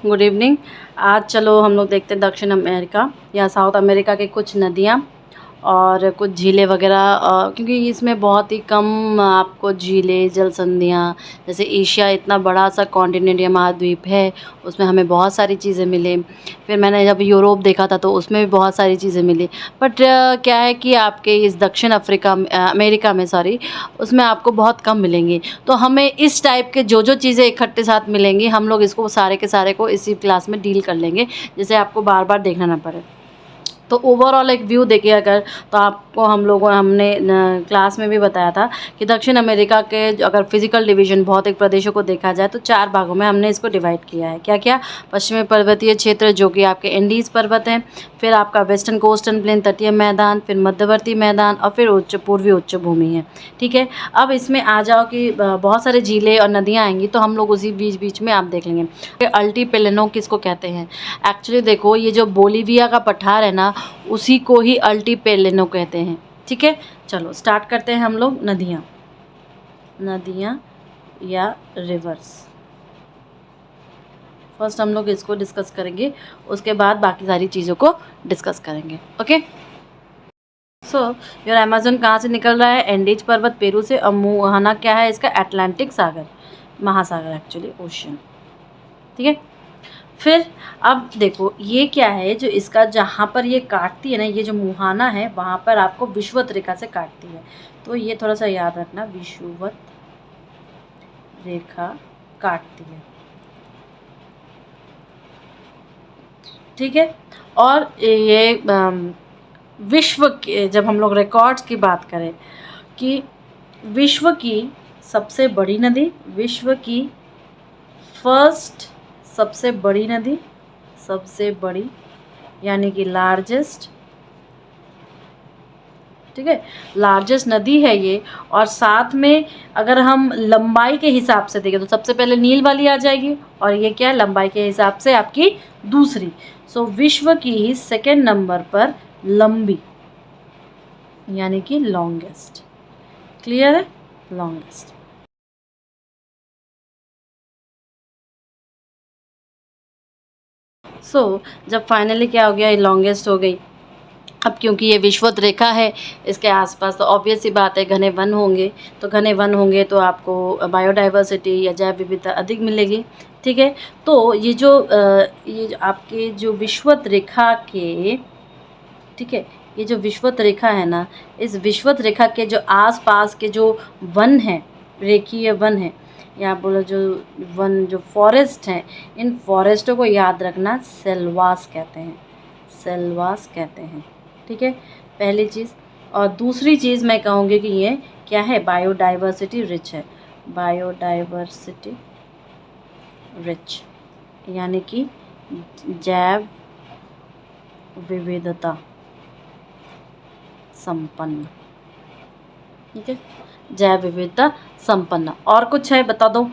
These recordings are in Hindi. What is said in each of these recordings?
Good evening. आज चलो हम लोग देखते हैं दक्षिण अमेरिका या साउथ अमेरिका के कुछ नदियाँ और कुछ झीलें वगैरह, क्योंकि इसमें बहुत ही कम आपको झीलें जल संधियाँ, जैसे एशिया इतना बड़ा सा कॉन्टिनेंट या महाद्वीप है, उसमें हमें बहुत सारी चीज़ें मिली। फिर मैंने जब यूरोप देखा था तो उसमें भी बहुत सारी चीज़ें मिली। बट क्या है कि आपके इस दक्षिण अमेरिका में उसमें आपको बहुत कम मिलेंगी। तो हमें इस टाइप के जो चीज़ें इकट्ठे साथ मिलेंगी, हम लोग इसको सारे के सारे को इसी क्लास में डील कर लेंगे, जिससे आपको बार बार देखना ना पड़े। तो ओवरऑल एक व्यू देखिए अगर, तो आपको हमने क्लास में भी बताया था कि दक्षिण अमेरिका के अगर फिजिकल डिवीजन भौतिक प्रदेशों को देखा जाए तो 4 भागों में हमने इसको डिवाइड किया है। क्या क्या? पश्चिमी पर्वतीय क्षेत्र जो कि आपके एंडीज़ पर्वत हैं, फिर आपका वेस्टर्न कोस्टल प्लेन तटीय मैदान, फिर मध्यवर्ती मैदान और फिर पूर्वी उच्च भूमि है। ठीक है, अब इसमें आ जाओ कि बहुत सारे झीलें और नदियाँ आएंगी, तो हम लोग उसी बीच बीच में आप देख लेंगे। अल्टीप्लेनो किसको कहते हैं? एक्चुअली देखो, ये जो बोलीविया का पठार है ना, उसी को ही अल्टीप्लेनो कहते हैं। ठीक है, चलो स्टार्ट करते हैं हम लोग। नदियाँ या रिवर्स, फर्स्ट हम लोग इसको डिस्कस करेंगे, उसके बाद बाकी सारी चीज़ों को डिस्कस करेंगे। ओके, सो योर अमेज़न कहाँ से निकल रहा है? एंडीज पर्वत पेरू से। और मुहाना क्या है इसका? अटलांटिक सागर, महासागर एक्चुअली, ओशियन। ठीक है, फिर अब देखो ये क्या है, जो इसका जहाँ पर ये काटती है ना, ये जो मुहाना है वहाँ पर आपको विषुवत रेखा से काटती है। तो ये थोड़ा सा याद रखना, विषुवत रेखा काटती है। ठीक है, और ये विश्व के, जब हम लोग रिकॉर्ड्स की बात करें कि विश्व की सबसे बड़ी नदी, विश्व की फर्स्ट सबसे बड़ी नदी, सबसे बड़ी यानी कि लार्जेस्ट, ठीक है, लार्जेस्ट नदी है ये। और साथ में अगर हम लंबाई के हिसाब से देखें तो सबसे पहले नील वाली आ जाएगी, और ये क्या है, लंबाई के हिसाब से आपकी दूसरी। सो विश्व की ही सेकेंड नंबर पर लंबी यानी कि लॉन्गेस्ट। क्लियर है? लॉन्गेस्ट। सो जब फाइनली क्या हो गया, ये लॉन्गेस्ट हो गई। अब क्योंकि ये विषुवत रेखा है, इसके आसपास तो ऑब्वियस सी बात है घने वन होंगे। तो घने वन होंगे तो आपको बायोडाइवर्सिटी या जैव विविधता अधिक मिलेगी। ठीक है, तो ये जो आपके जो विषुवत रेखा के, ठीक है, ये जो विषुवत रेखा है ना, इस विषुवत रेखा के जो आसपास के जो वन हैं, रेखीय वन है, या बोलो जो वन, जो फॉरेस्ट हैं, इन फॉरेस्टों को याद रखना सेल्वास कहते हैं, सेल्वास कहते हैं। ठीक है, पहली चीज़। और दूसरी चीज़ मैं कहूँगी कि ये क्या है, बायोडाइवर्सिटी रिच है, बायोडाइवर्सिटी रिच यानी कि जैव विविधता संपन्न। ठीक है, जैव विविधता संपन्न। और कुछ है बता दो।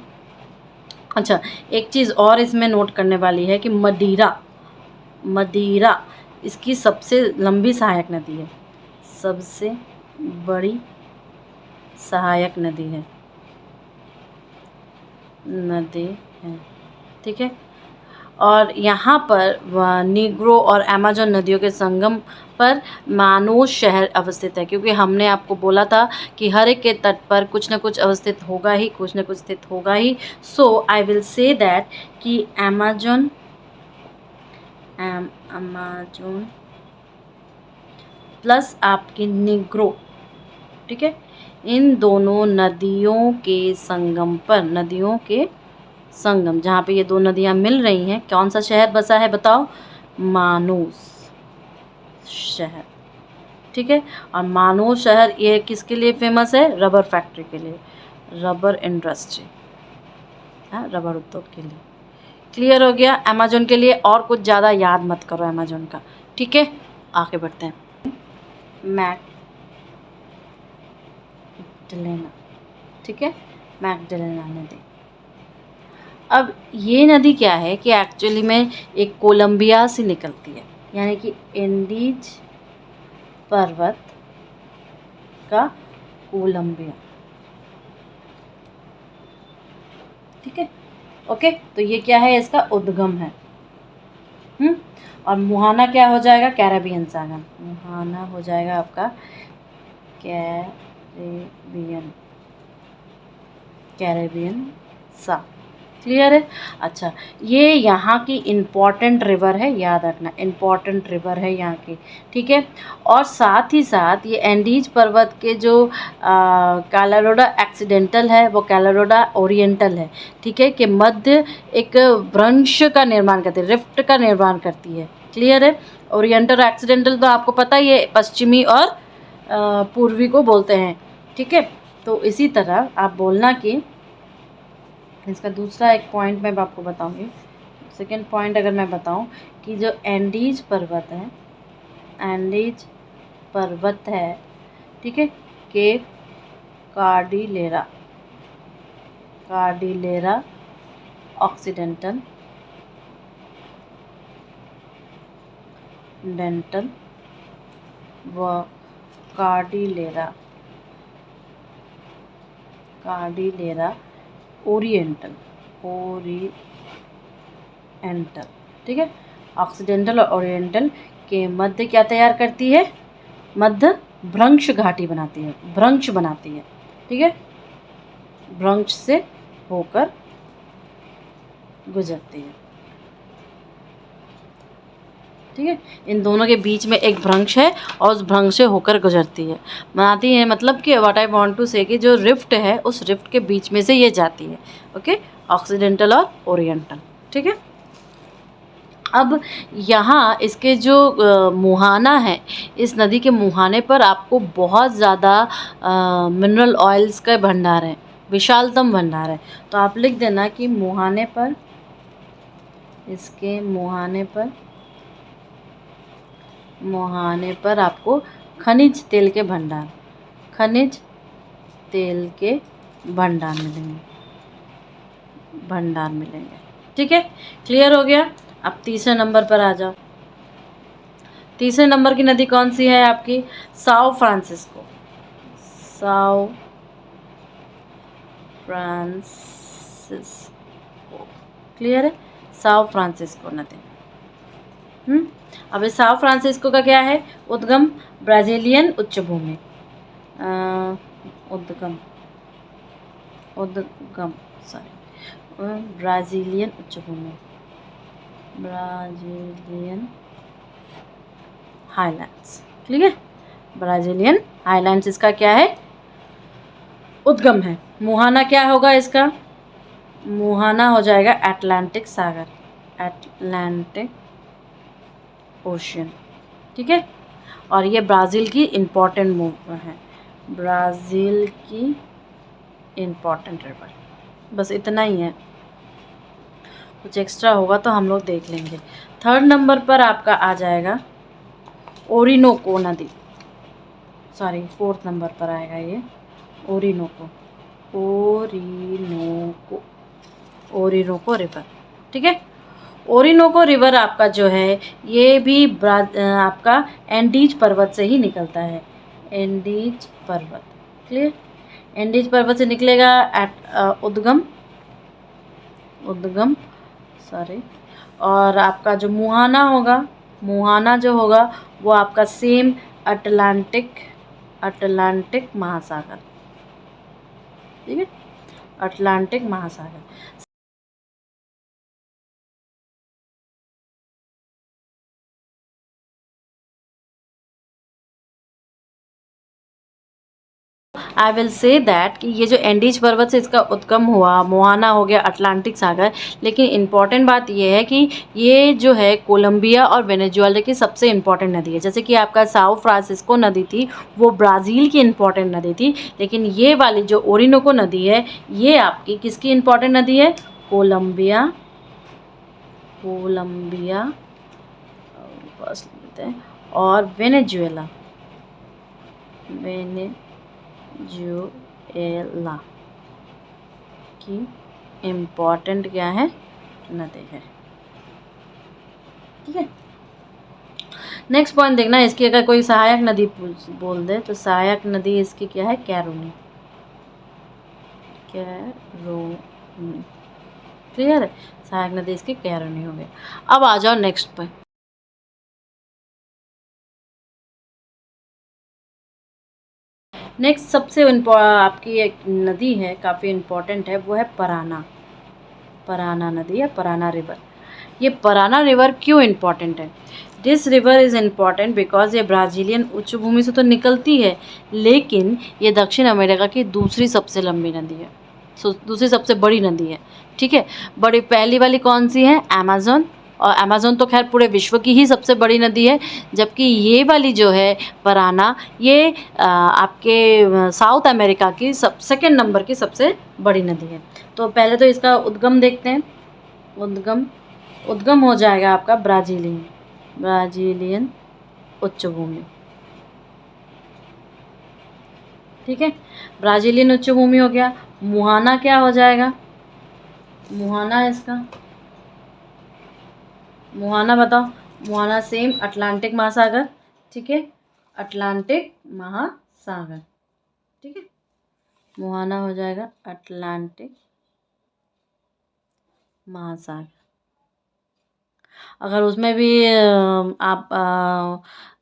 अच्छा, एक चीज़ और इसमें नोट करने वाली है कि मदिरा इसकी सबसे लंबी सहायक नदी है, सबसे बड़ी सहायक नदी है। ठीक है, और यहाँ पर नीग्रो और अमेज़न नदियों के संगम पर मानोस शहर अवस्थित है, क्योंकि हमने आपको बोला था कि हर एक के तट पर कुछ न कुछ अवस्थित होगा ही, कुछ न कुछ स्थित होगा ही। सो आई विल से दैट कि अमेज़न प्लस आपकी नीग्रो, ठीक है, इन दोनों नदियों के संगम पर, नदियों के संगम जहाँ पे ये दो नदियाँ मिल रही हैं, कौन सा शहर बसा है बताओ? मानोस शहर। ठीक है, और मानोस शहर ये किसके लिए फेमस है? रबर फैक्ट्री के लिए, रबर इंडस्ट्री, हाँ, रबर उद्योग के लिए। क्लियर हो गया? अमेज़न के लिए और कुछ ज़्यादा याद मत करो अमेज़न का। ठीक है, आगे बढ़ते हैं। मैगडलेना, ठीक है, मैगडलेना नदी। अब ये नदी क्या है कि एक्चुअली में एक कोलंबिया से निकलती है, यानी कि एंडीज पर्वत का कोलंबिया। ठीक है, ओके, तो ये क्या है, इसका उद्गम है। और मुहाना क्या हो जाएगा, कैरेबियन सागर। मुहाना हो जाएगा आपका कैरेबियन, कैरेबियन सा। क्लियर है। अच्छा, ये यहाँ की इम्पॉर्टेंट रिवर है, याद रखना, इम्पॉर्टेंट रिवर है यहाँ की, ठीक है। और साथ ही साथ ये एंडीज पर्वत के जो कैलारोडा एक्सीडेंटल है वो कैलारोडा ओरिएंटल है, ठीक है, कि मध्य एक भ्रंश का निर्माण करती है, रिफ्ट का निर्माण करती है। क्लियर है। ओरिएंटल एक्सीडेंटल तो आपको पता ही है, पश्चिमी और पूर्वी को बोलते हैं, ठीक है। तो इसी तरह आप बोलना कि इसका दूसरा एक पॉइंट मैं आपको बताऊंगी। सेकंड पॉइंट अगर मैं बताऊं कि जो एंडीज पर्वत है, एंडीज पर्वत है, ठीक है, केप कार्डिलेरा, कार्डिलेरा ऑक्सीडेंटल, डेंटल व कार्डिलेरा, कार्डिलेरा ओरिएंटल, ओरिएंटल, ठीक है, ऑक्सीडेंटल और ओरिएंटल के मध्य क्या तैयार करती है, मध्य भ्रंश घाटी बनाती है, भ्रंश बनाती है, ठीक है, भ्रंश से होकर गुजरती है, ठीक है। इन दोनों के बीच में एक भ्रंश है और उस भ्रंश से होकर गुजरती है, बनाती है, मतलब कि व्हाट आई वांट टू से कि जो रिफ्ट है उस रिफ्ट के बीच में से ये जाती है। ओके, ऑक्सीडेंटल और ओरिएंटल, ठीक है। अब यहाँ इसके जो मुहाना है, इस नदी के मुहाने पर आपको बहुत ज़्यादा मिनरल ऑयल्स का भंडार है, विशालतम भंडार है। तो आप लिख देना कि मुहाने पर, इसके मुहाने पर आपको खनिज तेल के भंडार, खनिज तेल के भंडार मिलेंगे, ठीक है। क्लियर हो गया। अब तीसरे नंबर पर आ जाओ। तीसरे नंबर की नदी कौन सी है आपकी, Sao Francisco, Sao Francisco. Clear है, साओ फ्रांसिस्को नदी। अब इस साओ फ्रांसिस्को का क्या है, उद्गम ब्राज़ीलियन उच्च भूमि, उद्गम सॉरी ब्राज़ीलियन उच्च भूमि, ब्राज़ीलियन हाईलैंड्स, ठीक है, ब्राज़ीलियन हाईलैंड्स इसका क्या है, उद्गम है। मुहाना क्या होगा इसका, मुहाना हो जाएगा अटलांटिक सागर, अटलांटिक ओशियन, ठीक है। और ये ब्राज़ील की इम्पॉर्टेंट मूव है, ब्राज़ील की इम्पॉर्टेंट रिवर। बस इतना ही है, कुछ एक्स्ट्रा होगा तो हम लोग देख लेंगे। थर्ड नंबर पर आपका आ जाएगा ओरिनोको नदी, सॉरी फोर्थ नंबर पर आएगा ये ओरिनोको, ओरिनोको, ओरिनोको रिवर, ठीक है। ओरिनोको रिवर आपका जो है ये भी आपका एंडीज पर्वत से ही निकलता है, एंडीज पर्वत। क्लियर, एंडीज पर्वत से निकलेगा उद्गम सॉरी। और आपका जो मुहाना होगा, मुहाना जो होगा वो आपका सेम अटलांटिक महासागर, ठीक है, अटलांटिक महासागर। आई विल से दैट कि ये जो एंडीज पर्वत से इसका उद्गम हुआ, मोहाना हो गया, अटलांटिक सागर। लेकिन इम्पॉर्टेंट बात ये है कि ये जो है कोलंबिया और वेनेजुएला की सबसे इम्पॉर्टेंट नदी है। जैसे कि आपका साओ फ्रांसिस्को नदी थी वो ब्राज़ील की इम्पॉर्टेंट नदी थी, लेकिन ये वाली जो ओरिनोको नदी है ये आपकी किसकी इम्पॉर्टेंट नदी है, कोलंबिया फर्स्ट लेते हैं, और वेनेजुएला की इम्पॉर्टेंट क्या है, नदी है, ठीक है। नेक्स्ट पॉइंट देखना, इसकी अगर कोई सहायक नदी बोल दे तो सहायक नदी इसकी क्या है, कैरोनी, क्लियर है, सहायक नदी इसकी कैरोनी हो गई। अब आ जाओ नेक्स्ट पे। नेक्स्ट सबसे आपकी एक नदी है काफ़ी इम्पोर्टेंट है, वो है पराना। पराना नदी है, पराना रिवर। ये पराना रिवर क्यों इम्पोर्टेंट है? This river is important because ये ब्राज़ीलियन उच्च भूमि से तो निकलती है, लेकिन ये दक्षिण अमेरिका की दूसरी सबसे लंबी नदी है, दूसरी सबसे बड़ी नदी है। ठीक है, बड़ी पहली वाली कौन सी है? अमेज़न। और अमेज़न तो खैर पूरे विश्व की ही सबसे बड़ी नदी है, जबकि ये वाली जो है पराना, ये आपके साउथ अमेरिका की सेकेंड नंबर की सबसे बड़ी नदी है। तो पहले तो इसका उद्गम देखते हैं। उद्गम उद्गम हो जाएगा आपका ब्राज़ीलियन उच्च भूमि। ठीक है, ब्राज़ीलियन उच्च भूमि हो गया। मुहाना क्या हो जाएगा? मुहाना इसका, मुहाना बताओ। मुहाना सेम अटलांटिक महासागर। ठीक है, अटलांटिक महासागर। ठीक है, मुहाना हो जाएगा अटलांटिक महासागर। अगर उसमें भी आप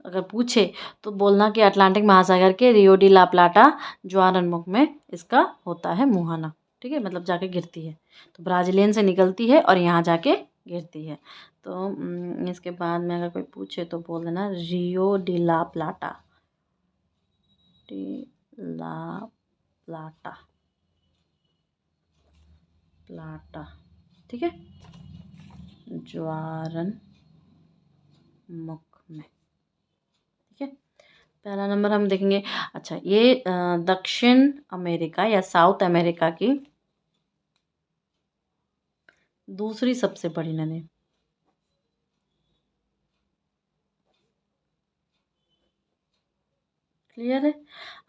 अगर पूछे तो बोलना कि अटलांटिक महासागर के रियो डी ला प्लाटा ज्वारनमुख में इसका होता है मुहाना। ठीक है, मतलब जाके गिरती है, तो ब्राज़ीलियन से निकलती है और यहाँ जाके गिरती है। तो इसके बाद में अगर कोई पूछे तो बोल देना रियो डी ला प्लाटा, डी ला प्लाटा, प्लाटा। ठीक है, ज्वारनमुख में। ठीक है, पहला नंबर हम देखेंगे। अच्छा, ये दक्षिण अमेरिका या साउथ अमेरिका की दूसरी सबसे बड़ी नदी। क्लियर है?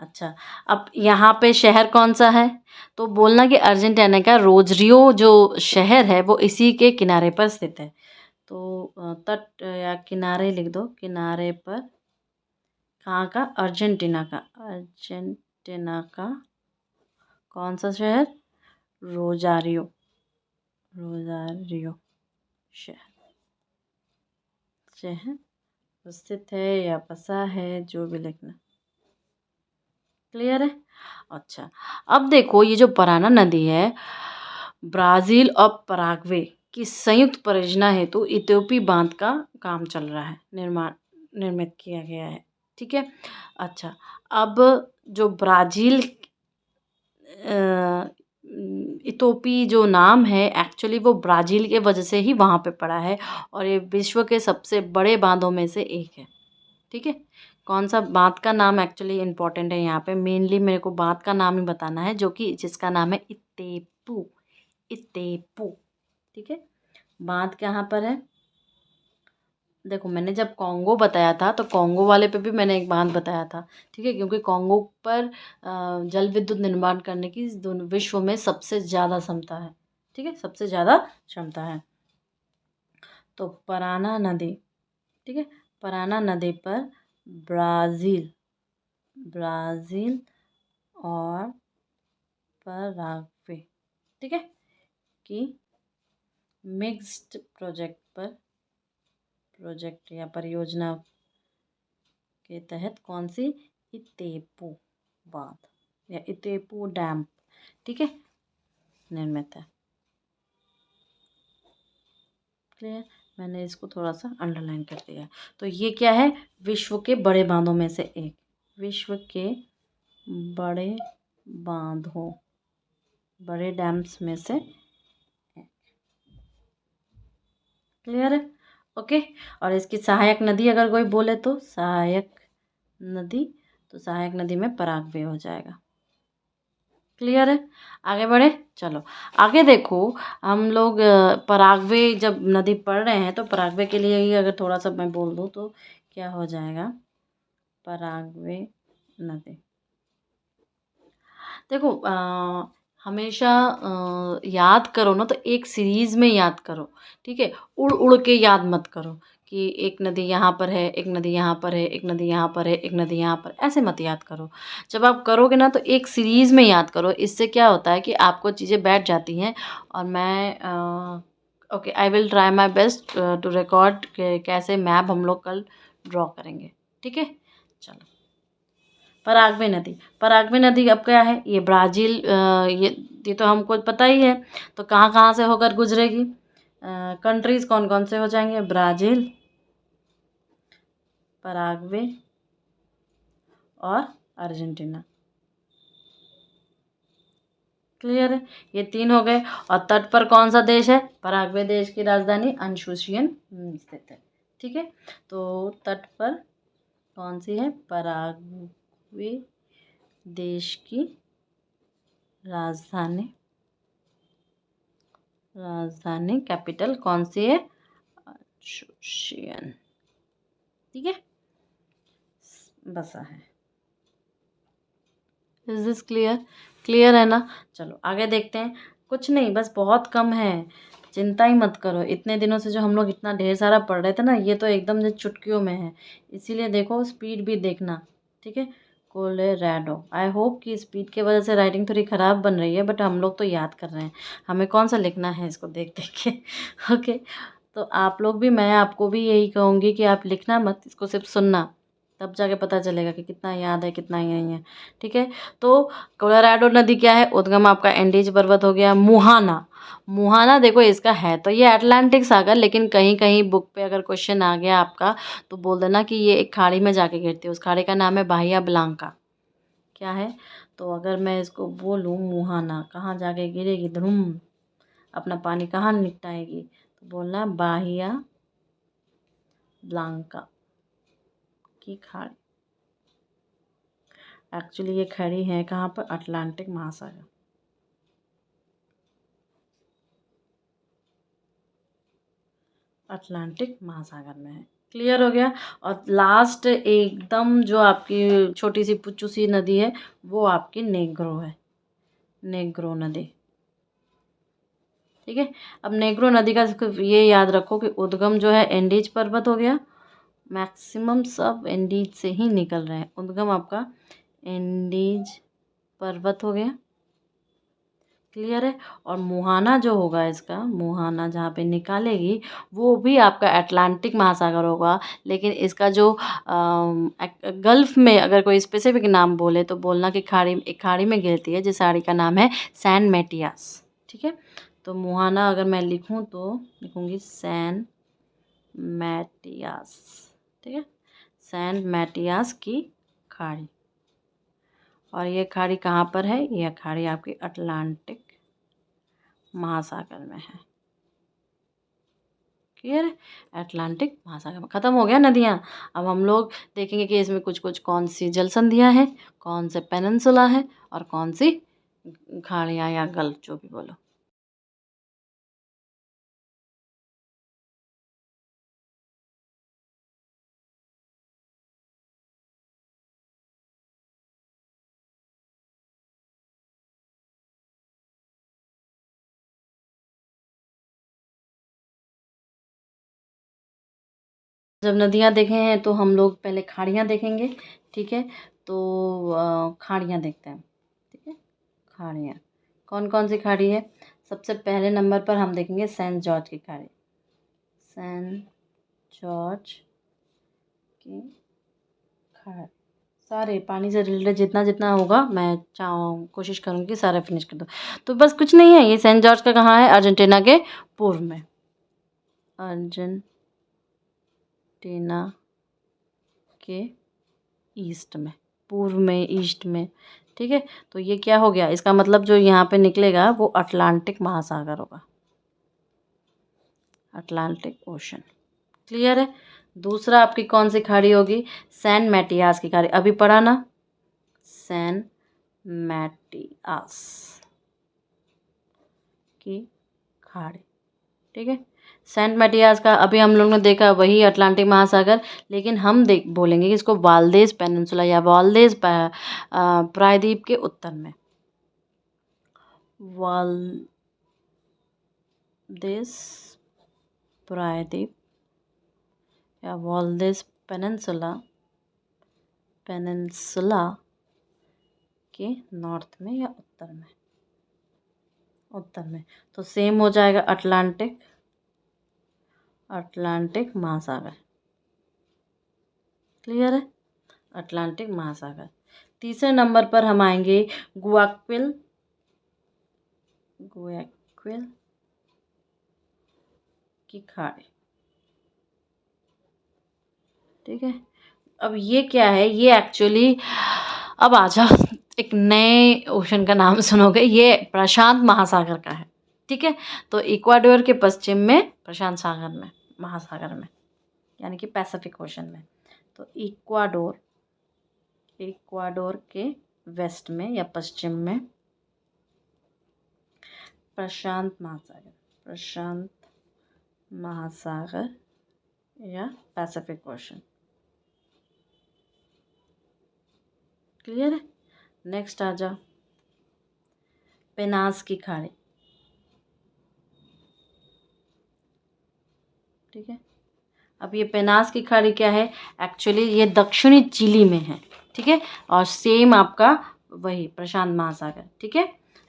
अच्छा, अब यहाँ पे शहर कौन सा है? तो बोलना कि अर्जेंटीना का रोजरियो जो शहर है वो इसी के किनारे पर स्थित है। तो तट या किनारे लिख दो, किनारे पर। कहाँ का? अर्जेंटीना का। अर्जेंटीना का कौन सा शहर? रोजारियो, रोजारियो शहर, शहर स्थित है या बसा है, जो भी लिखना। क्लियर है? अच्छा, अब देखो ये जो पराना नदी है, ब्राज़ील और पराग्वे की संयुक्त परियोजना हेतु इथियोपी बांध का काम चल रहा है, निर्मित किया गया है। ठीक है, अच्छा, अब जो ब्राज़ील इतोपी जो नाम है एक्चुअली वो ब्राज़ील के वजह से ही वहाँ पे पड़ा है, और ये विश्व के सबसे बड़े बांधों में से एक है। ठीक है, कौन सा बाँध का नाम एक्चुअली इम्पोर्टेंट है यहाँ पे, मेनली मेरे को बाँध का नाम ही बताना है, जो कि जिसका नाम है इतेपू। इतेपू। ठीक है, बाँध कहाँ पर है? देखो, मैंने जब कॉन्गो बताया था तो कॉन्गो वाले पे भी मैंने एक बांध बताया था। ठीक है, क्योंकि कॉन्गो पर जल विद्युत निर्माण करने की विश्व में सबसे ज़्यादा क्षमता है। ठीक है, सबसे ज़्यादा क्षमता है। तो पराना नदी, ठीक है, पराना नदी पर ब्राज़ील, ब्राज़ील और पराग्वे, ठीक है, कि मिक्स्ड प्रोजेक्ट पर, प्रोजेक्ट या परियोजना के तहत कौन सी? इतेपू बांध या इतेपू डैम, ठीक है, निर्मित है। क्लियर? मैंने इसको थोड़ा सा अंडरलाइन कर दिया है। तो ये क्या है? विश्व के बड़े बांधों में से एक, विश्व के बड़े बांधों, बड़े डैम्स में से एक। क्लियर है? ओके। और इसकी सहायक नदी अगर कोई बोले तो सहायक नदी, तो सहायक नदी में पराग्वे हो जाएगा। क्लियर है? आगे बढ़े, चलो आगे देखो। हम लोग पराग्वे जब नदी पढ़ रहे हैं तो पराग्वे के लिए ही अगर थोड़ा सा मैं बोल दूँ तो क्या हो जाएगा? पराग्वे नदी, देखो हमेशा याद करो ना तो एक सीरीज़ में याद करो। ठीक है, उड़ उड़ के याद मत करो, कि एक नदी यहाँ पर है, एक नदी यहाँ पर है, एक नदी यहाँ पर है, एक नदी यहाँ पर, ऐसे मत याद करो। जब आप करोगे ना तो एक सीरीज़ में याद करो। इससे क्या होता है कि आपको चीज़ें बैठ जाती हैं। और मैं okay, I will try my best to record कैसे मैप हम लोग कल ड्रॉ करेंगे। ठीक है, चलो। पराग्वे नदी, पराग्वे नदी अब क्या है, ये ब्राज़ील, ये तो हमको पता ही है। तो कहाँ कहाँ से होकर गुजरेगी? कंट्रीज़ कौन कौन से हो जाएंगे? ब्राज़ील, पराग्वे और अर्जेंटीना। क्लियर है? ये 3 हो गए। और तट पर कौन सा देश है? पराग्वे देश की राजधानी अंशुशियन स्थित है। ठीक है, तो तट पर कौन सी है? पराग्वे देश की राजधानी, राजधानी कैपिटल कौन सी है? अंशुशियन। ठीक है, बसा है। Is this clear? क्लियर है ना? चलो आगे देखते हैं। कुछ नहीं, बस बहुत कम है, चिंता ही मत करो। इतने दिनों से जो हम लोग इतना ढेर सारा पढ़ रहे थे ना, ये तो एकदम से चुटकियों में है। इसीलिए देखो, स्पीड भी देखना। ठीक है, कोलोराडो। आई होप कि स्पीड की वजह से राइटिंग थोड़ी ख़राब बन रही है, बट हम लोग तो याद कर रहे हैं। हमें कौन सा लिखना है इसको देख देख के। ओके, तो आप लोग भी, मैं आपको भी यही कहूँगी कि आप लिखना मत, इसको सिर्फ सुनना, तब जाके पता चलेगा कि कितना याद है कितना ही नहीं है। ठीक है, तो कोलोराडो नदी क्या है? उद्गम आपका एंडीज पर्वत हो गया। मुहाना, मुहाना देखो इसका है तो ये अटलांटिक सागर, लेकिन कहीं कहीं बुक पे अगर क्वेश्चन आ गया आपका तो बोल देना कि ये एक खाड़ी में जाके गिरती है। उस खाड़ी का नाम है बाहिया ब्लांका। क्या है? तो अगर मैं इसको बोलूँ, मुहाना कहाँ जाके गिरेगी, धुम, अपना पानी कहाँ निपटाएगी, तो बोलना बाहिया ब्लांका की खाड़ी। एक्चुअली ये खड़ी है कहाँ पर? अटलांटिक महासागर। अटलांटिक महासागर में है। क्लियर हो गया? और लास्ट एकदम जो आपकी छोटी सी पुच्चू सी नदी है, वो आपकी नेग्रो है, नेग्रो नदी। ठीक है, अब नेग्रो नदी का ये याद रखो कि उद्गम जो है एंडीज पर्वत हो गया। मैक्सिमम सब एंडीज से ही निकल रहे हैं। उद्गम आपका एंडीज पर्वत हो गया। क्लियर है? और मुहाना जो होगा इसका, मुहाना जहाँ पे निकालेगी, वो भी आपका अटलांटिक महासागर होगा। लेकिन इसका जो गल्फ में अगर कोई स्पेसिफिक नाम बोले तो बोलना कि खाड़ी, एक खाड़ी में गिरती है जिस खाड़ी का नाम है सैन मेटियास। ठीक है, तो मुहाना अगर मैं लिखूँ तो लिखूँगी सैन मैटियास। ठीक है, सैन मैटियास की खाड़ी। और ये खाड़ी कहाँ पर है? यह खाड़ी आपकी अटलांटिक महासागर में है। क्लियर है? अटलांटिक महासागर में ख़त्म हो गया नदियाँ। अब हम लोग देखेंगे कि इसमें कुछ कुछ कौन सी जल संधियाँ हैं, कौन से पेनिनसुला है, और कौन सी खाड़ियाँ या गल्फ, जो भी बोलो। जब नदियाँ देखे हैं तो हम लोग पहले खाड़ियाँ देखेंगे। ठीक है, तो खाड़ियाँ देखते हैं। ठीक है, खाड़ियाँ कौन कौन सी खाड़ी है? सबसे पहले नंबर पर हम देखेंगे सेंट जॉर्ज की खाड़ी। सेंट जॉर्ज की खाड़ी। सारे पानी से रिलेटेड जितना जितना होगा मैं कोशिश करूँगी कि सारा फिनिश कर दूँ। तो बस कुछ नहीं है, ये सेंट जॉर्ज का कहाँ है? अर्जेंटीना के पूर्व में। अर्जेंटीना के ईस्ट में, पूर्व में, ईस्ट में। ठीक है, तो ये क्या हो गया? इसका मतलब जो यहाँ पे निकलेगा वो अटलांटिक महासागर होगा, अटलांटिक ओशन। क्लियर है? दूसरा आपकी कौन सी खाड़ी होगी? सैन मैटियास की खाड़ी। अभी पढ़ा ना, सैन मैटियास की खाड़ी। ठीक है, सेंट मैटियास का अभी हम लोग ने देखा वही अटलांटिक महासागर, लेकिन हम देख बोलेंगे कि इसको वाल्देस पेनिनसुला या वाल्देस प्रायद्वीप के उत्तर में, वाल्देस प्रायद्वीप या वाल्देस पेनिनसुला के नॉर्थ में या उत्तर में तो सेम हो जाएगा अटलांटिक महासागर। क्लियर है? अटलांटिक महासागर। तीसरे नंबर पर हम आएंगे गुआक्विल की खाड़ी। ठीक है, अब ये क्या है, ये एक्चुअली अब आ जाओ एक नए ओशन का नाम सुनोगे, ये प्रशांत महासागर का है। ठीक है, तो इक्वाडोर के पश्चिम में प्रशांत सागर में महासागर में यानी कि पैसिफिक ओशन में, तो इक्वाडोर के वेस्ट में या पश्चिम में प्रशांत महासागर या पैसिफिक ओशन। क्लियर है? नेक्स्ट आ जाओ पेनास की खाड़ी। ठीक है, अब ये पेनास की खाड़ी क्या है, एक्चुअली ये दक्षिणी चिली में है। ठीक है, और सेम आपका वही प्रशांत महासागर। ठीक है,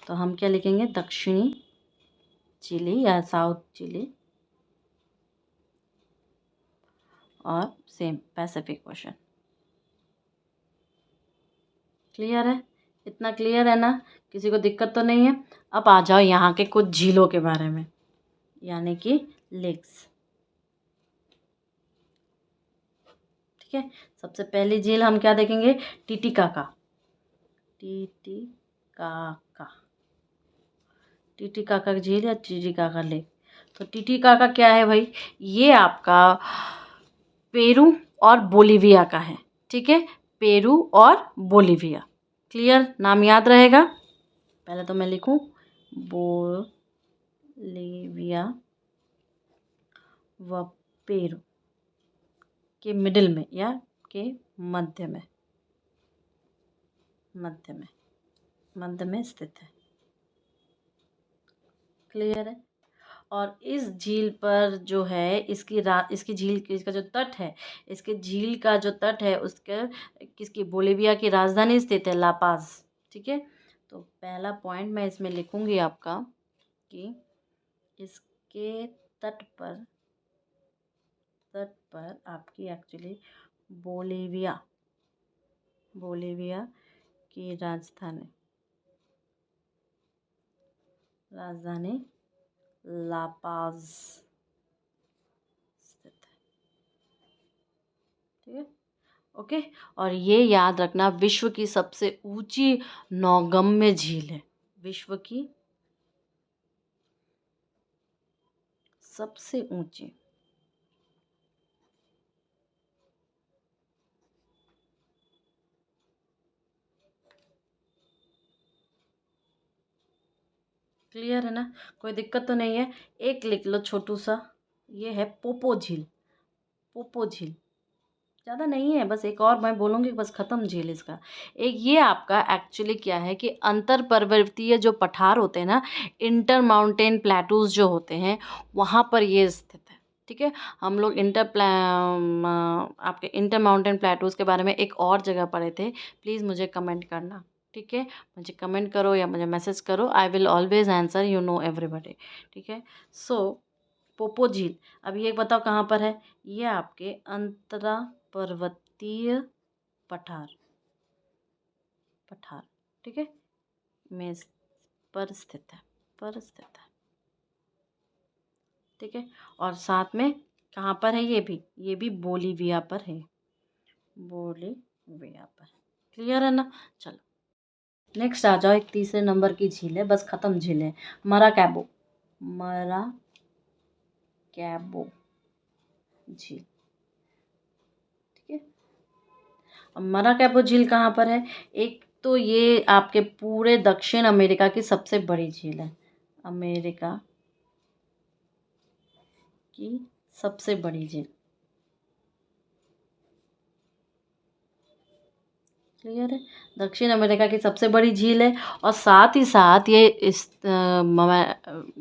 तो हम क्या लिखेंगे, दक्षिणी चिली या साउथ चिली और सेम पैसिफिक ओशन। क्लियर है? इतना क्लियर है ना? किसी को दिक्कत तो नहीं है? अब आ जाओ यहाँ के कुछ झीलों के बारे में, यानी कि लेक्स। ठीक है, सबसे पहली झील हम क्या देखेंगे, टीटीकाका। टीटीकाका झील या टीटीकाका लेक। तो टीटीकाका क्या है भाई, ये आपका पेरू और बोलीविया का है। ठीक है, पेरू और बोलीविया। क्लियर? नाम याद रहेगा। पहले तो मैं लिखूं बोलीविया व पेरू के मिडिल में या के मध्य में स्थित है। क्लियर है? और इस झील पर जो है इसकी झील इसका जो तट है, इसके झील का जो तट है उसके किसकी बोलीविया की राजधानी स्थित है लापाज। ठीक है, तो पहला पॉइंट मैं इसमें लिखूंगी आपका कि इसके तट पर आपकी एक्चुअली बोलीविया की राजधानी लापाज स्थित है। ठीक है, ओके। और ये याद रखना, विश्व की सबसे ऊंची नौगम्य झील है, विश्व की सबसे ऊंची। क्लियर है ना? कोई दिक्कत तो नहीं है? एक लिख लो छोटू सा, ये है पोपो झील। ज़्यादा नहीं है, बस एक और मैं बोलूँगी, बस ख़त्म झील इसका। एक ये आपका एक्चुअली क्या है कि अंतर पर्वतीय जो पठार होते हैं ना, इंटर माउंटेन प्लेटूज जो होते हैं, वहाँ पर ये स्थित है। ठीक है, हम लोग आपके इंटर माउंटेन प्लेटूज के बारे में एक और जगह पढ़े थे। प्लीज़ मुझे कमेंट करना। ठीक है, मुझे कमेंट करो या मुझे मैसेज करो, I will always answer, you know everybody. ठीक है, सो पोपो झील, अब ये बताओ कहाँ पर है? ये आपके अंतरा पर्वतीय पठार ठीक है में पर स्थित है ठीक है, और साथ में कहाँ पर है, ये भी बोलीविया पर है, क्लियर है ना? चलो नेक्स्ट आ जाओ, एक तीसरे नंबर की झील है, बस ख़त्म झील है, मराकैबो झील। ठीक है, अब मराकैबो झील कहाँ पर है? एक तो ये आपके पूरे दक्षिण अमेरिका की सबसे बड़ी झील है, अमेरिका की सबसे बड़ी झील। क्लियर है। दक्षिण अमेरिका की सबसे बड़ी झील है और साथ ही साथ ये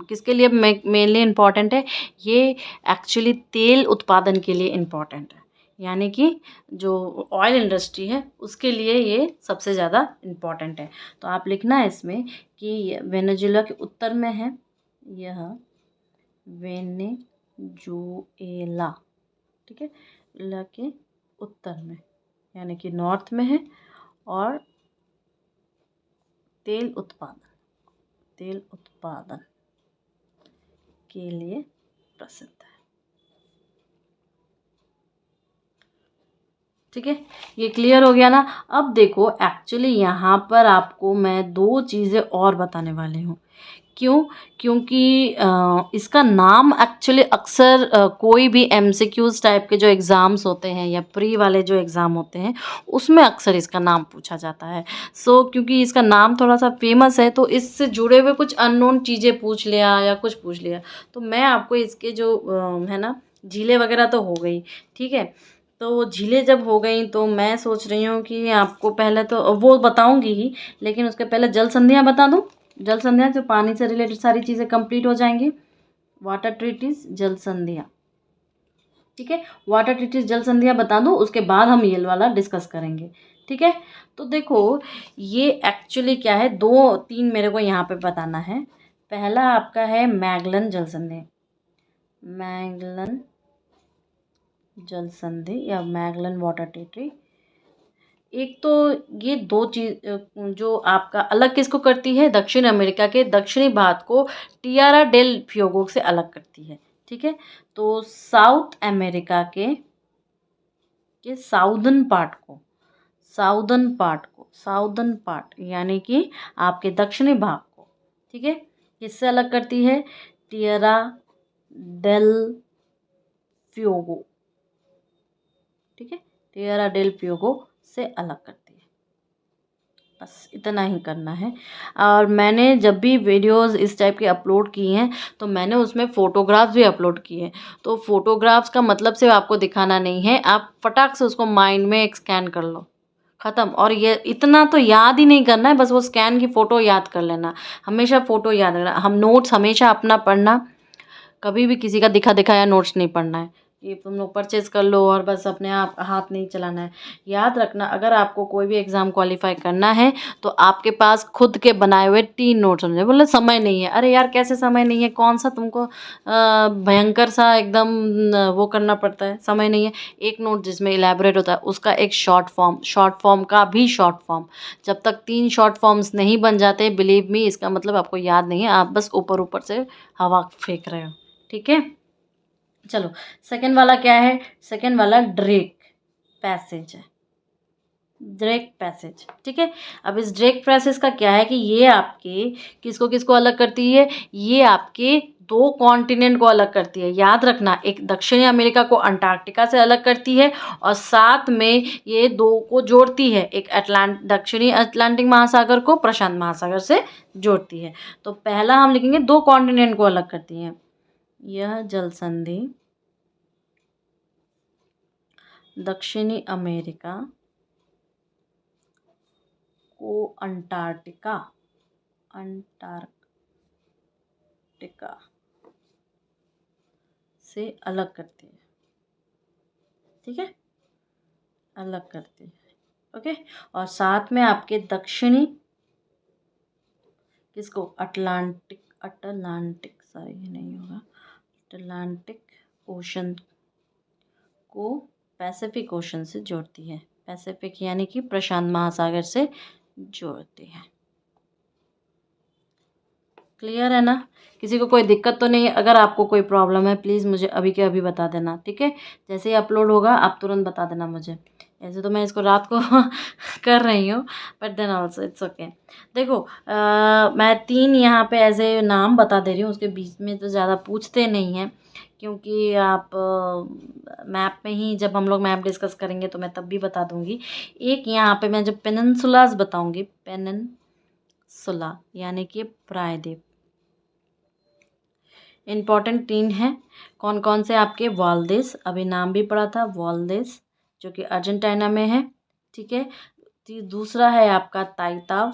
किसके लिए मेनली इम्पॉर्टेंट है, ये एक्चुअली तेल उत्पादन के लिए इम्पॉर्टेंट है, यानी कि जो ऑयल इंडस्ट्री है उसके लिए ये सबसे ज़्यादा इम्पॉर्टेंट है। तो आप लिखना है इसमें कि वेनेजुएला के उत्तर में है, यह वेनेजुएला, ठीक है, ला के उत्तर में यानी कि नॉर्थ में है और तेल उत्पादन के लिए प्रसिद्ध है। ठीक है, ये क्लियर हो गया ना। अब देखो एक्चुअली यहाँ पर आपको मैं दो चीज़ें और बताने वाली हूँ। क्यों? क्योंकि इसका नाम एक्चुअली अक्सर कोई भी एमसीक्यूज टाइप के जो एग्ज़ाम्स होते हैं या प्री वाले जो एग्ज़ाम होते हैं उसमें अक्सर इसका नाम पूछा जाता है। क्योंकि इसका नाम थोड़ा सा फेमस है तो इससे जुड़े हुए कुछ अननोन चीज़ें पूछ लिया या कुछ पूछ लिया, तो मैं आपको इसके जो है ना झीलें वगैरह तो हो गई, ठीक है। तो झीलें जब हो गई तो मैं सोच रही हूँ कि आपको पहले तो वो बताऊँगी ही, लेकिन उसके पहले जल संधियाँ बता दूँ। जल संधियाँ जो पानी से रिलेटेड सारी चीज़ें कंप्लीट हो जाएंगी। वाटर ट्रीटीज, जल संधियाँ, ठीक है। वाटर ट्रीटीज, जल संधियाँ बता दूँ, उसके बाद हम ये वाला डिस्कस करेंगे, ठीक है। तो देखो ये एक्चुअली क्या है, दो तीन मेरे को यहाँ पे बताना है। पहला आपका है मैगलन जल संधि, मैगलन जल संधि या मैगलन वाटर ट्रीटी। एक तो ये दो चीज़ जो आपका अलग किसको करती है, दक्षिण अमेरिका के दक्षिणी भाग को टियारा डेल फ्यूगो से अलग करती है, ठीक है। तो साउथ अमेरिका के साउदर्न पार्ट यानी कि आपके दक्षिणी भाग को, ठीक है, किससे अलग करती है, टियारा डेल फ्यूगो, ठीक है, टियारा डेल फ्यूगो से अलग करती है। बस इतना ही करना है। और मैंने जब भी वीडियोस इस टाइप के अपलोड किए हैं तो मैंने उसमें फ़ोटोग्राफ्स भी अपलोड किए हैं। तो फ़ोटोग्राफ्स का मतलब सिर्फ आपको दिखाना नहीं है, आप फटाक से उसको माइंड में एक स्कैन कर लो, ख़त्म। और ये इतना तो याद ही नहीं करना है, बस वो स्कैन की फ़ोटो याद कर लेना। हमेशा फ़ोटो याद रखना। हम नोट्स हमेशा अपना पढ़ना, कभी भी किसी का दिखा दिखाया नोट्स नहीं पढ़ना है। ये तुम लोग परचेज़ कर लो और बस अपने आप हाथ नहीं चलाना है। याद रखना, अगर आपको कोई भी एग्ज़ाम क्वालिफ़ाई करना है तो आपके पास खुद के बनाए हुए 3 नोट्स होने चाहिए। बोले समय नहीं है, अरे यार कैसे समय नहीं है, कौन-सा तुमको भयंकर सा एकदम वो करना पड़ता है, समय नहीं है। एक नोट जिसमें इलैबोरेट होता है उसका एक शॉर्ट फॉर्म का भी शॉर्ट फॉर्म। जब तक 3 शॉर्ट फॉर्म्स नहीं बन जाते, बिलीव मी, इसका मतलब आपको याद नहीं है, आप बस ऊपर-ऊपर से हवा फेंक रहे हो, ठीक है। चलो सेकंड वाला क्या है, सेकंड वाला ड्रेक पैसेज है, ड्रेक पैसेज, ठीक है। अब इस ड्रेक पैसेज का क्या है कि ये आपके किसको किसको अलग करती है, ये आपके दो कॉन्टिनेंट को अलग करती है। याद रखना, एक दक्षिणी अमेरिका को अंटार्कटिका से अलग करती है और साथ में ये दो को जोड़ती है, एक दक्षिणी अटलांटिक महासागर को प्रशांत महासागर से जोड़ती है। तो पहला हम लिखेंगे दो कॉन्टिनेंट को अलग करती है, यह जल संधि दक्षिणी अमेरिका को अंटार्कटिका से अलग करती है, ठीक है, अलग करती है, ओके। और साथ में आपके दक्षिणी किसको, अटलांटिक सॉरी ये नहीं होगा, अटलांटिक ओशन को पैसिफिक ओशन से जोड़ती है, पैसिफिक यानी कि प्रशांत महासागर से जोड़ती है। क्लियर है ना, किसी को कोई दिक्कत तो नहीं है? अगर आपको कोई प्रॉब्लम है प्लीज़ मुझे अभी के अभी बता देना, ठीक है। जैसे ही अपलोड होगा आप तुरंत बता देना मुझे। ऐसे तो मैं इसको रात को कर रही हूँ, but then also it's okay. देखो मैं 3 यहाँ पे ऐसे नाम बता दे रही हूँ, उसके बीच में तो ज़्यादा पूछते नहीं हैं, क्योंकि आप मैप में ही, जब हम लोग मैप डिस्कस करेंगे तो मैं तब भी बता दूँगी। एक यहाँ पे मैं जब पेनिनसुलास बताऊँगी, पेनिनसुला यानी कि प्रायद्वीप, इम्पॉर्टेंट 3 हैं। कौन कौन से आपके, वाल्देस, अभी नाम भी पढ़ा था वाल्देस, जो कि अर्जेंटीना में है, ठीक है। दूसरा है आपका ताइताव।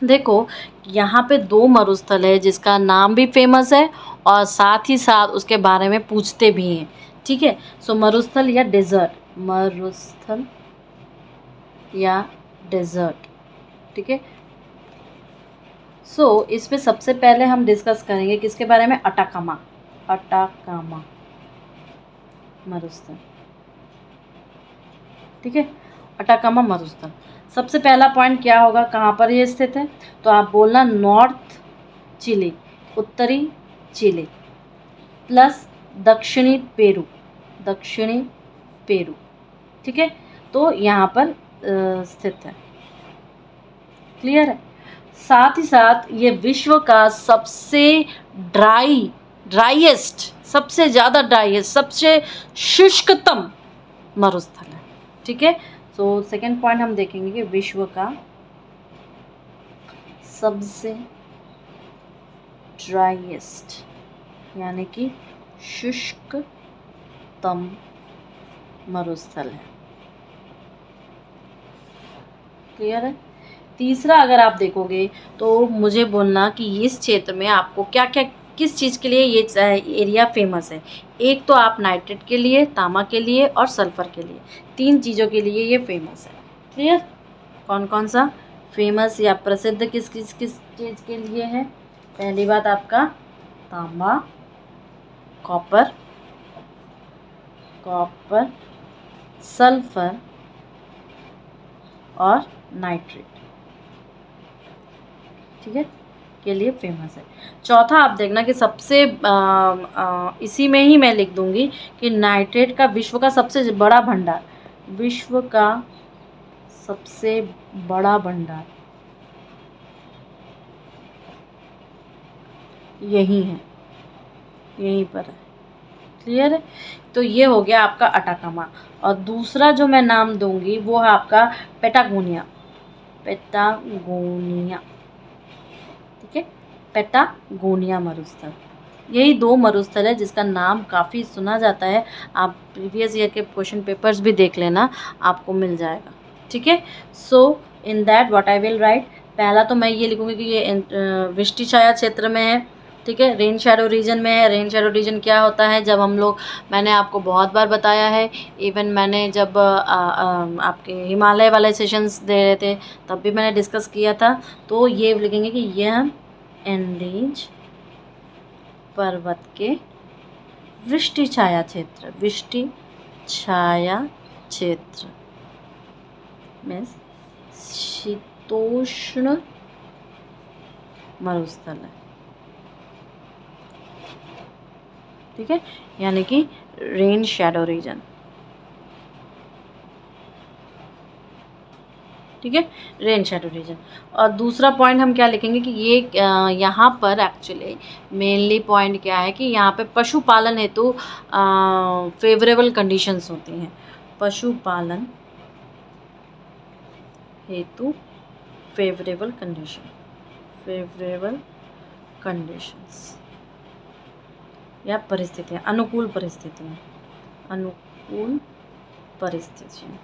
देखो, यहाँ पे दो मरुस्थल है जिसका नाम भी फेमस है और साथ ही साथ उसके बारे में पूछते भी हैं। ठीक है, सो मरुस्थल या डेजर्ट, मरुस्थल या डेजर्ट। ठीक है, सो इसमें सबसे पहले हम डिस्कस करेंगे किसके बारे में, अटाकामा। अटाकामा मरुस्थल। ठीक है, अटाकामा मरुस्थल। सबसे पहला पॉइंट क्या होगा, कहाँ पर ये स्थित है, तो आप बोलना नॉर्थ चिली, उत्तरी चिली प्लस दक्षिणी पेरू, दक्षिणी पेरू। ठीक है, तो यहाँ पर स्थित है। क्लियर है। साथ ही साथ ये विश्व का सबसे ड्राईएस्ट, सबसे ज़्यादा ड्राईएस्ट, सबसे शुष्कतम मरुस्थल है। ठीक है, सो सेकेंड पॉइंट हम देखेंगे कि विश्व का सबसे ड्राईएस्ट यानी कि शुष्कतम मरुस्थल है। क्लियर है। तीसरा अगर आप देखोगे तो मुझे बोलना कि इस क्षेत्र में आपको क्या क्या, किस चीज़ के लिए ये एरिया फेमस है। एक तो आप नाइट्रेट के लिए, तामा के लिए और सल्फर के लिए, तीन चीज़ों के लिए ये फेमस है। क्लियर। कौन कौन सा फेमस या प्रसिद्ध किस चीज़ के लिए है। पहली बात आपका तांबा, कॉपर, सल्फर और नाइट्रेट। ठीक है, के लिए फेमस है। चौथा आप देखना कि सबसे इसी में ही मैं लिख दूंगी कि नाइट्रेट का विश्व का सबसे बड़ा भंडार, विश्व का सबसे बड़ा भंडार यही है, यहीं पर है। क्लियर है। तो ये हो गया आपका अटाकामा। और दूसरा जो मैं नाम दूंगी वो है आपका पेटागोनिया, पेटागोनिया। ठीक है, पेटागोनिया मरुस्थल। यही दो मरुस्थल है जिसका नाम काफ़ी सुना जाता है। आप प्रीवियस ईयर के क्वेश्चन पेपर्स भी देख लेना, आपको मिल जाएगा। ठीक है, so in that what I will write, पहला तो मैं ये लिखूँगी कि ये वृष्टि छाया क्षेत्र में है। ठीक है, रेन शैडो रीजन में है। रेन शैडो रीजन क्या होता है, जब हम लोग, मैंने आपको बहुत बार बताया है, इवन मैंने जब आपके हिमालय वाले सेशंस दे रहे थे तब भी मैंने डिस्कस किया था। तो ये लिखेंगे कि यह एंडीज पर्वत के वृष्टि छाया क्षेत्र, वृष्टि छाया क्षेत्र में शीतोष्ण मरुस्थल है। ठीक है, यानी कि रेन शैडो रीजन। ठीक है, रेन शैडो रीजन। और दूसरा पॉइंट हम क्या लिखेंगे कि ये यहाँ पर एक्चुअली मेनली पॉइंट क्या है कि यहाँ पे पशुपालन हेतु फेवरेबल कंडीशंस होती हैं। पशुपालन हेतु फेवरेबल कंडीशंस या परिस्थितियाँ, अनुकूल परिस्थितियाँ।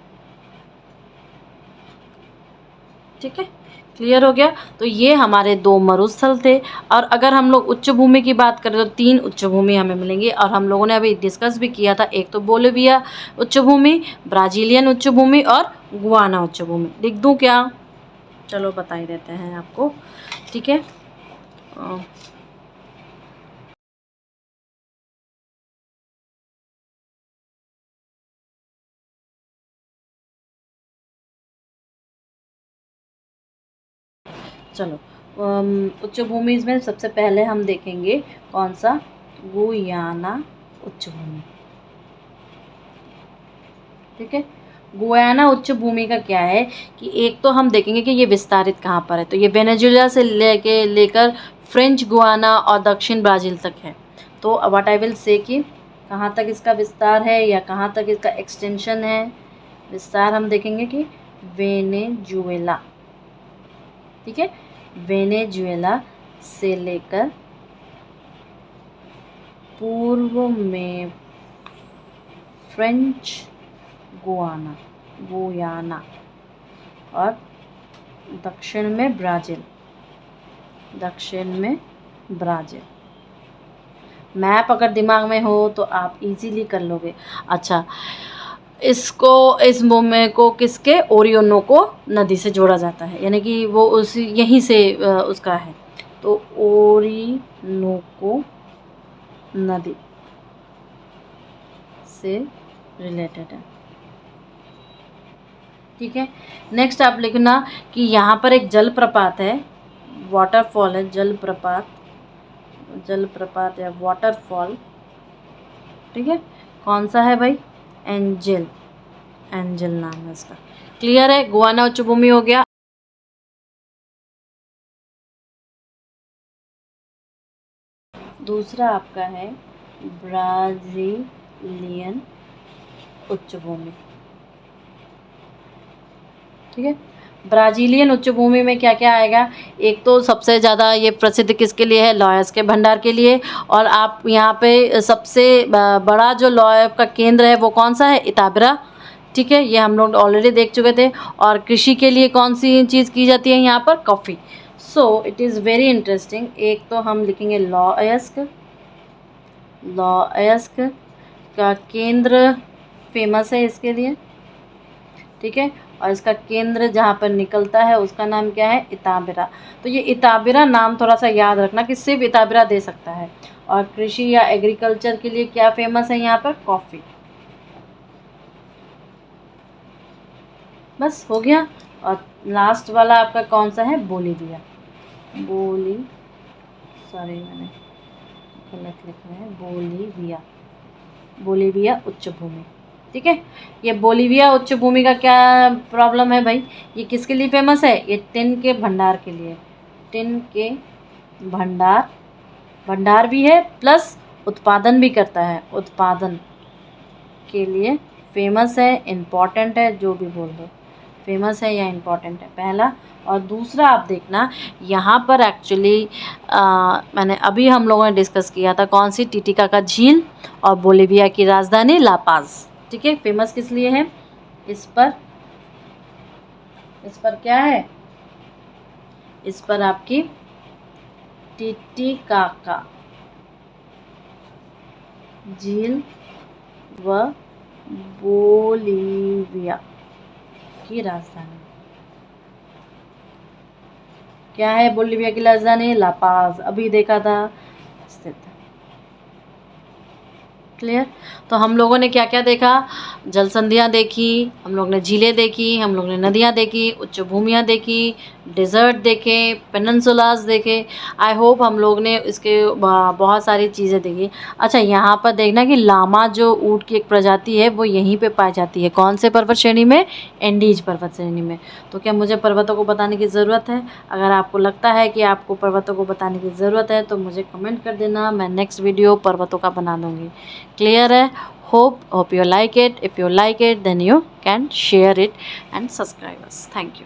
ठीक है, क्लियर हो गया। तो ये हमारे दो मरुस्थल थे। और अगर हम लोग उच्च भूमि की बात करें तो तीन उच्च भूमि हमें मिलेंगी, और हम लोगों ने अभी डिस्कस भी किया था। एक तो बोलिविया उच्च भूमि, ब्राज़ीलियन उच्च भूमि और गुआना उच्च भूमि। लिख दूँ क्या, चलो बता ही देते हैं आपको। ठीक है, चलो उच्च भूमि में सबसे पहले हम देखेंगे कौन सा, गुयाना उच्च भूमि। ठीक है, गुयाना उच्च भूमि का क्या है कि एक तो हम देखेंगे कि ये विस्तारित कहाँ पर है। तो ये वेनेजुएला से लेकर फ्रेंच गुयाना और दक्षिण ब्राज़ील तक है। तो व्हाट आई विल से कि कहाँ तक इसका विस्तार है या कहाँ तक इसका एक्सटेंशन है, विस्तार हम देखेंगे कि वेनेजुएला, ठीक है, वेनेजुएला से लेकर पूर्व में फ्रेंच गुयाना और दक्षिण में ब्राज़ील। मैप अगर दिमाग में हो तो आप इजीली कर लोगे। अच्छा, इस मुंबई को किसके ओरियोनोको नदी से जोड़ा जाता है, यानी कि वो उस यहीं से उसका है, तो ओरिनोको नदी से रिलेटेड है, ठीक है। नेक्स्ट आप लिखना कि यहाँ पर एक जलप्रपात है, वाटरफॉल है, जलप्रपात या वाटरफॉल, ठीक है। कौन सा है भाई? एंजल नाम है इसका। क्लियर है? गुयाना उच्च भूमि हो गया। दूसरा आपका है ब्राज़ीलियन उच्च भूमि, ठीक है। ब्राज़ीलियन उच्च भूमि में क्या क्या आएगा? एक तो सबसे ज़्यादा ये प्रसिद्ध किसके लिए है? लौह के भंडार के लिए। और आप यहाँ पे सबसे बड़ा जो लौह का केंद्र है वो कौन सा है? इताबरा, ठीक है, ये हम लोग ऑलरेडी देख चुके थे। और कृषि के लिए कौन सी चीज़ की जाती है यहाँ पर? Coffee. So it is very interesting. एक तो हम लिखेंगे लौहयस्क का केंद्र फेमस है इसके लिए, ठीक है। और इसका केंद्र जहाँ पर निकलता है उसका नाम क्या है? इताबरा। तो ये इताबरा नाम थोड़ा सा याद रखना कि सिर्फ इताबरा दे सकता है। और कृषि या एग्रीकल्चर के लिए क्या फेमस है यहाँ पर? कॉफ़ी। बस हो गया। और लास्ट वाला आपका कौन सा है? बोलीविया। मैंने गलत लिखा है, बोलीविया उच्च भूमि, ठीक है। ये बोलीविया उच्च भूमि का क्या प्रॉब्लम है भाई? ये किसके लिए फेमस है? ये टिन के भंडार के लिए। टिन के भंडार भी है, प्लस उत्पादन भी करता है, उत्पादन के लिए फेमस है, इम्पॉर्टेंट है, जो भी बोल दो, फेमस है या इम्पॉर्टेंट है, पहला। और दूसरा आप देखना यहाँ पर एक्चुअली मैंने अभी हम लोगों ने डिस्कस किया था कौन सी? टिटिकाका झील और बोलीविया की राजधानी लापाज, ठीक है। फेमस किस लिए है? इस पर क्या है? इस पर आपकी टिटिकाका झील व बोलीविया की राजधानी क्या है? बोलीविया की राजधानी लापाज, अभी देखा था, स्थित है। क्लियर? तो हम लोगों ने क्या क्या देखा? जल संधियाँ देखी, हम लोग ने झीलें देखी, हम लोग ने नदियाँ देखी, उच्च भूमियाँ देखी, डेजर्ट देखे, पेनिनसुलास देखे। आई होप हम लोग ने इसके बहुत सारी चीज़ें देखी। अच्छा, यहाँ पर देखना कि लामा जो ऊँट की एक प्रजाति है वो यहीं पे पाई जाती है। कौन से पर्वत श्रेणी में? एंडीज पर्वत श्रेणी में। तो क्या मुझे पर्वतों को बताने की ज़रूरत है? अगर आपको लगता है कि आपको पर्वतों को बताने की ज़रूरत है तो मुझे कमेंट कर देना, मैं नेक्स्ट वीडियो पर्वतों का बना दूँगी। क्लियर है? Hope you like it. If you like it, then you can share it and subscribe us. Thank you.